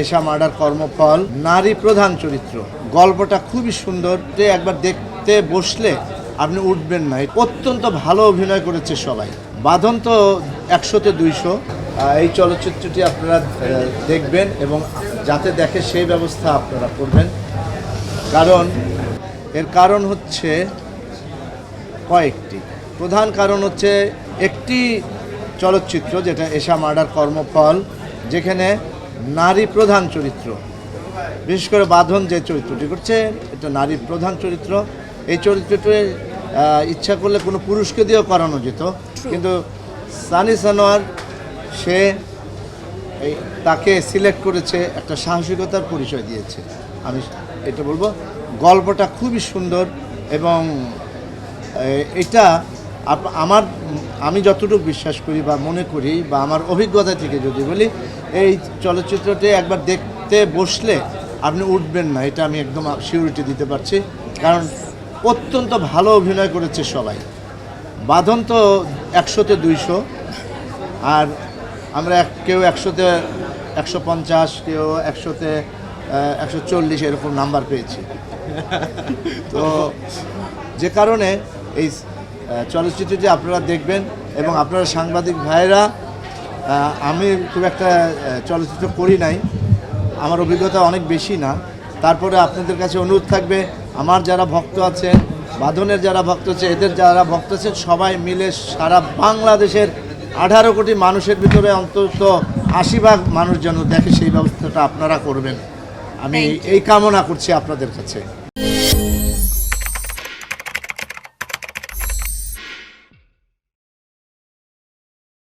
এশা murder কর্মফল নারী প্রধান চরিত্র। গল্পটা খুবই সুন্দর, একবার দেখতে বসলে আপনি উঠবেন না। অত্যন্ত ভালো অভিনয় করেছে সবাই। বাঁধন তো 100-তে 200। এই চলচ্চিত্রটি আপনারা দেখবেন এবং যাতে দেখে সেই ব্যবস্থা আপনারা করবেন। এর কারণ হচ্ছে কয়েকটি। প্রধান কারণ হচ্ছে একটি চলচ্চিত্র যেটা এশা মার্ডার কর্মফল, যেখানে নারী প্রধান চরিত্র, বিশেষ করে বাঁধন যে চরিত্রটি করছে এটা নারী প্রধান চরিত্র। এই চরিত্রটি ইচ্ছা করলে কোনো পুরুষকে দিয়েও করানো যেত, কিন্তু সানি সানোয়ার সে তাকে সিলেক্ট করেছে, একটা সাহসিকতার পরিচয় দিয়েছে। আমি এটা বলবো, গল্পটা খুবই সুন্দর এবং এটা আমি যতটুকু বিশ্বাস করি বা মনে করি বা আমার অভিজ্ঞতা থেকে যদি বলি, এই চলচ্চিত্রটি একবার দেখতে বসলে আপনি উঠবেন না, এটা আমি একদম সিউরিটি দিতে পারছি। কারণ অত্যন্ত ভালো অভিনয় করেছে সবাই। বাঁধন তো 100-তে 200, আর আমরা কেউ 100-তে 150, কেউ 100-তে 140 এরকম নাম্বার পেয়েছি। তো যে কারণে এই চলচ্চিত্রটি আপনারা দেখবেন এবং আপনারা সাংবাদিক ভাইরা, আমি খুব একটা চলচ্চিত্র করি নাই, আমার অভিজ্ঞতা অনেক বেশি না, তারপরে আপনাদের কাছে অনুরোধ থাকবে, আমার যারা ভক্ত আছেন, বাঁধনের যারা ভক্ত আছে, এদের যারা ভক্ত আছেন, সবাই মিলে সারা বাংলাদেশের 18 কোটি মানুষের ভিতরে অন্তত 80 ভাগ মানুষ যেন দেখে সেই ব্যবস্থাটা আপনারা করবেন, আমি এই কামনা করছি আপনাদের কাছে।